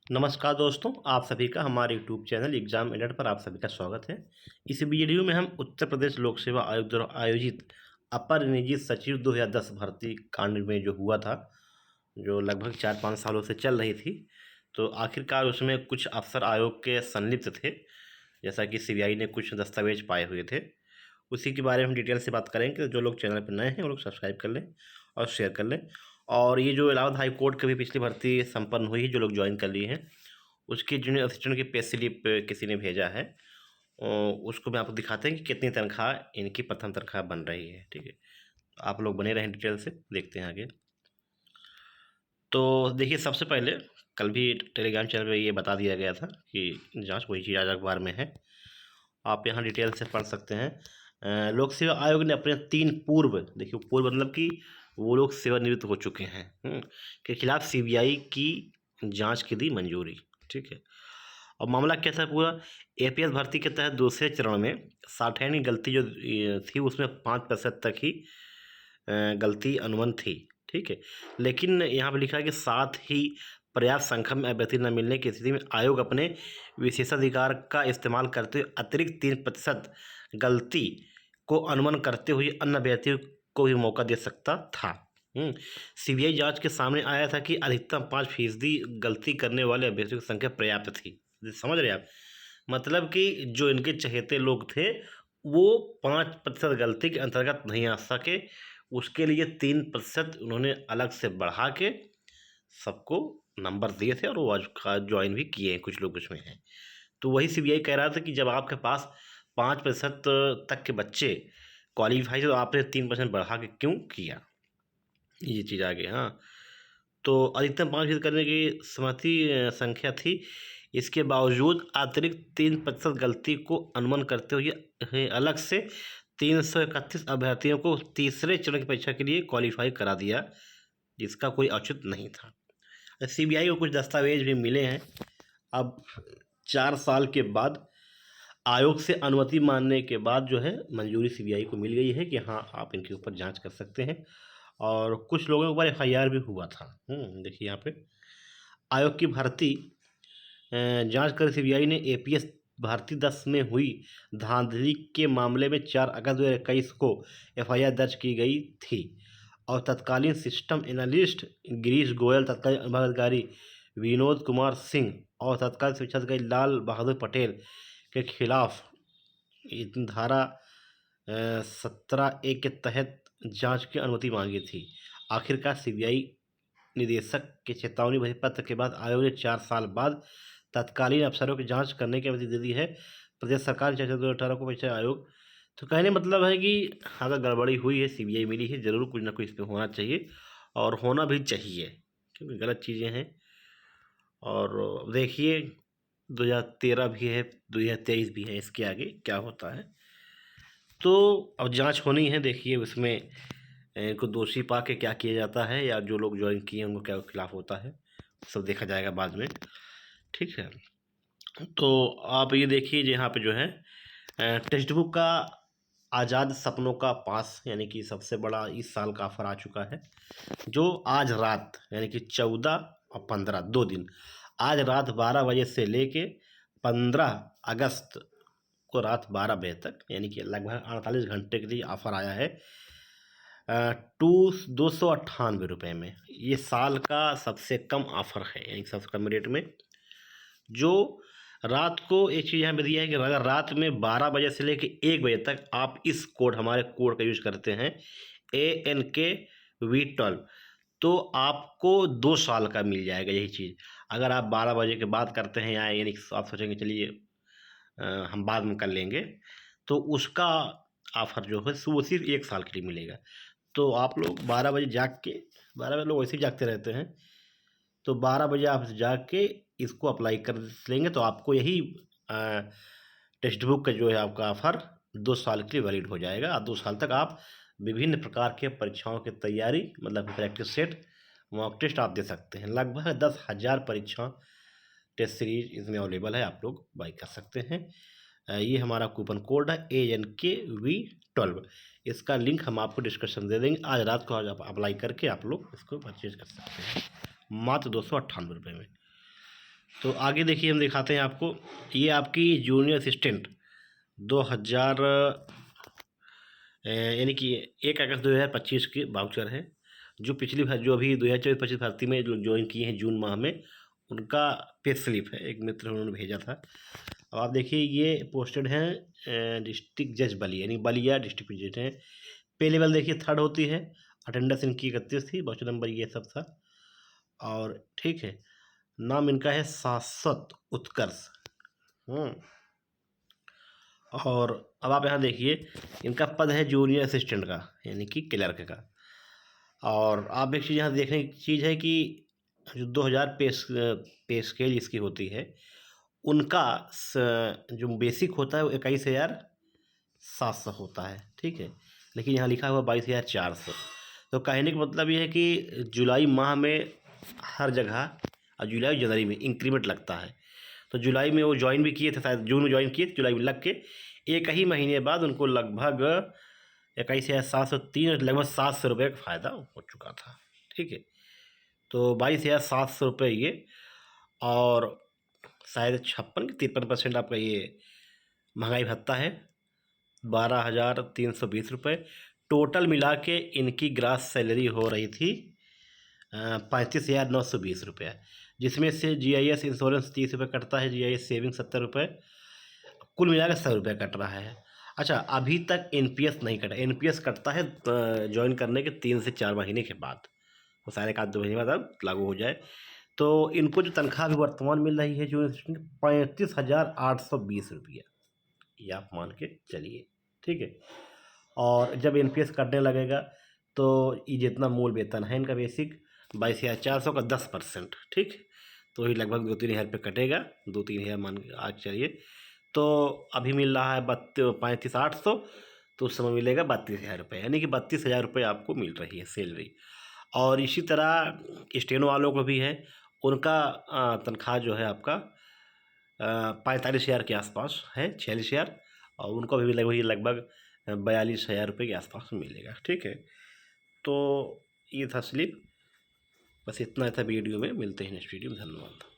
नमस्कार दोस्तों, आप सभी का हमारे यूट्यूब चैनल एग्जाम एडर पर आप सभी का स्वागत है। इस वीडियो में हम उत्तर प्रदेश लोक सेवा आयोग द्वारा आयोजित अपर निजी सचिव 2010 भर्ती कांड में जो हुआ था, जो लगभग 4-5 सालों से चल रही थी, तो आखिरकार उसमें कुछ अफसर आयोग के संलिप्त थे, जैसा कि सीबीआई ने कुछ दस्तावेज पाए हुए थे। उसी के बारे में हम डिटेल से बात करेंगे। जो लोग चैनल पर नए हैं वो लोग सब्सक्राइब कर लें और शेयर कर लें। और ये जो इलाहाबाद हाई कोर्ट की भी पिछली भर्ती संपन्न हुई है, जो लोग ज्वाइन कर लिए हैं, उसकी जूनियर असिस्टेंट की पे स्लिप किसी ने भेजा है। उसको मैं आपको दिखाते हैं कि कितनी तनख्वाह इनकी प्रथम तनख्वाह बन रही है। ठीक है, आप लोग बने रहें, डिटेल से देखते हैं आगे। तो देखिए, सबसे पहले कल भी टेलीग्राम चैनल पे ये बता दिया गया था कि जांच वही चीज़ आज अखबार में है, आप यहाँ डिटेल से पढ़ सकते हैं। लोक सेवा आयोग ने अपने 3 पूर्व, देखिए पूर्व मतलब कि वो लोग सेवानिवृत्त हो चुके हैं, के खिलाफ सीबीआई की जांच की दी मंजूरी। ठीक है, और मामला क्या था पूरा। एपीएस भर्ती के तहत दूसरे चरण में साठैन की गलती जो थी, उसमें 5% तक ही गलती अनुमान थी। ठीक है, लेकिन यहाँ पर लिखा है कि साथ ही पर्याप्त संख्या में अभ्यर्थी न मिलने की स्थिति में आयोग अपने विशेषाधिकार का इस्तेमाल करते हुए अतिरिक्त 3% गलती को अनुमान करते हुए अन्य अभ्यर्थियों को भी मौका दे सकता था। सीबीआई जांच के सामने आया था कि अधिकतम 5% गलती करने वाले अभ्यर्थियों की संख्या पर्याप्त थी। समझ रहे हैं आप? मतलब कि जो इनके चहेते लोग थे, वो 5% गलती के अंतर्गत नहीं आ सके, उसके लिए 3% उन्होंने अलग से बढ़ा के सबको नंबर दिए थे, और वो आज का ज्वाइन भी किए हैं, कुछ लोग उसमें हैं। तो वही सीबीआई कह रहा था कि जब आपके पास 5% तक के बच्चे क्वालिफाई थे, तो आपने 3% बढ़ा के क्यों किया, ये चीज़ आ गई। हाँ, तो अधिकतम 5% करने की सहमति संख्या थी। इसके बावजूद अतिरिक्त 3% गलती को अनुमान करते हुए अलग से 331 अभ्यर्थियों को तीसरे चरण की परीक्षा के लिए क्वालिफाई करा दिया, जिसका कोई औचित्य नहीं था। सीबीआई को कुछ दस्तावेज भी मिले हैं। अब 4 साल के बाद आयोग से अनुमति मांगने के बाद जो है मंजूरी सीबीआई को मिल गई है कि हाँ, आप इनके ऊपर जांच कर सकते हैं। और कुछ लोगों के ऊपर एफआईआर भी हुआ था। देखिए यहाँ पे आयोग की भर्ती जांच कर सीबीआई ने एपीएस भर्ती 10 में हुई धांधली के मामले में 4 अगस्त 2021 को एफआईआर दर्ज की गई थी, और तत्कालीन सिस्टम एनालिस्ट गिरीश गोयल, तत्कालीन अनुभाग अधिकारी विनोद कुमार सिंह और तत्कालीन शिक्षा अधिकारी लाल बहादुर पटेल के खिलाफ धारा 17A के तहत जांच की अनुमति मांगी थी। आखिरकार सीबीआई निदेशक के चेतावनी भरे पत्र के बाद आयोग ने 4 साल बाद तत्कालीन अफसरों की जांच करने की अनुमति दे दी है। प्रदेश सरकार ने 2018 को परीक्षा आयोग, तो कहने मतलब है कि अगर गड़बड़ी हुई है, सीबीआई मिली है, ज़रूर कुछ ना कुछ इस पे होना चाहिए, और होना भी चाहिए, क्योंकि गलत चीज़ें हैं। और देखिए, 2013 भी है, 2023 भी है, इसके आगे क्या होता है। तो अब जांच होनी है, देखिए उसमें इनको दोषी पा के क्या किया जाता है, या जो लोग ज्वाइन किए हैं उनको क्या खिलाफ होता है, सब देखा जाएगा बाद में। ठीक है, तो आप ये देखिए यहाँ पे जो है टेक्स्ट बुक का आज़ाद सपनों का पास, यानी कि सबसे बड़ा इस साल का ऑफर आ चुका है, जो आज रात यानी कि 14 और 15 2 दिन, आज रात 12 बजे से लेके 15 अगस्त को रात 12 बजे तक, यानी कि लगभग 48 घंटे के लिए ऑफर आया है। 298 में ये साल का सबसे कम ऑफर है, यानी सबसे कम रेट में। जो रात को एक चीज़ यहाँ पे दिया है कि अगर रात में 12 बजे से लेके 1 बजे तक आप इस कोड, हमारे कोड का यूज करते हैं ANKV12, तो आपको 2 साल का मिल जाएगा यही चीज़। अगर आप 12 बजे के बाद करते हैं, या यानी आप सोचेंगे चलिए हम बाद में कर लेंगे, तो उसका ऑफर जो है वो सिर्फ 1 साल के लिए मिलेगा। तो आप लोग 12 बजे जाग के, 12 बजे लोग वैसे ही जागते रहते हैं, तो 12 बजे आप जाग के इसको अप्लाई कर लेंगे, तो आपको यही टेक्स्ट बुक का जो है आपका ऑफर 2 साल के लिए वैलिड हो जाएगा। 2 साल तक आप विभिन्न प्रकार के परीक्षाओं की तैयारी, मतलब प्रैक्टिस सेट, मॉक टेस्ट आप दे सकते हैं। लगभग 10,000 परीक्षा टेस्ट सीरीज इसमें अवेलेबल है, आप लोग बाई कर सकते हैं। ये हमारा कूपन कोड है ANKV12, इसका लिंक हम आपको डिस्क्रिप्शन दे देंगे। आज रात को आज आप अप्लाई करके आप लोग इसको परचेज कर सकते हैं, मात्र 298 में। तो आगे देखिए हम दिखाते हैं आपको, ये आपकी जूनियर असिस्टेंट 2000 यानी कि 1 अगस्त 2025 की वाउचर है, जो पिछली जो अभी 2024-25 भर्ती में जो ज्वाइन किए हैं जून माह में, उनका पे स्लिप है, एक मित्र उन्होंने भेजा था। अब आप देखिए ये पोस्टेड हैं डिस्ट्रिक्ट जज बलिया, यानी बलिया डिस्ट्रिक्ट जज हैं। पे लेवल देखिए 3rd होती है, अटेंडेंस इनकी 31 थी, वाउचर नंबर ये सब था। और ठीक है, नाम इनका है शाश्वत उत्कर्ष। और अब आप यहाँ देखिए, इनका पद है जूनियर असिस्टेंट का, यानी कि क्लर्क का। और आप एक चीज़ यहाँ देखने की चीज़ है कि जो 2000 पे स्केल इसकी होती है, उनका जो बेसिक होता है वो 21,700 होता है, ठीक है, लेकिन यहाँ लिखा हुआ 22,400। तो कहने का मतलब ये है कि जुलाई माह में हर जगह, और जुलाई जनवरी में इंक्रीमेंट लगता है। तो जुलाई में वो ज्वाइन भी किए थे, शायद जून में ज्वाइन किए थे, जुलाई में लग के 1 ही महीने बाद उनको लगभग 21,703, लगभग 700 रुपये का फ़ायदा हो चुका था, ठीक है। तो 22,700 रुपये ये, और शायद 56-53% आपका ये महंगाई भत्ता है, 12,320 रुपये। टोटल मिला के इनकी ग्रास सैलरी हो रही थी 35,920 रुपये, जिसमें से GIS इंश्योरेंस 30 रुपये कटता है, GIS सेविंग 70 रुपये, कुल मिला के 100 रुपये कट रहा है। अच्छा, अभी तक NPS नहीं कटा, NPS कटता है ज्वाइन करने के 3 से 4 महीने के बाद, वो शायद 1-2 महीने बाद अब लागू हो जाए। तो इनको जो तनख्वाह अभी वर्तमान मिल रही है जो 35,820 रुपया, ये आप मान के चलिए, ठीक है। और जब NPS कटने लगेगा तो ये जितना मूल वेतन है इनका बेसिक 22,400 का 10%, ठीक, तो ये लगभग 2-3 हज़ार रुपये कटेगा, 2-3 हज़ार मान के आज चलिए। तो अभी मिल रहा है 35,800, तो उस समय मिलेगा 32,000 रुपये, यानी कि 32,000 रुपये आपको मिल रही है सैलरी। और इसी तरह स्टेनो वालों को भी है, उनका तनख्वाह जो है आपका 45,000 के आसपास है, 46,000, और उनको भी लगभग 42,000 रुपये के आसपास मिलेगा, ठीक है। तो ये था स्लिप, बस इतना था वीडियो में, मिलते हैं नेक्स्ट वीडियो में, धन्यवाद।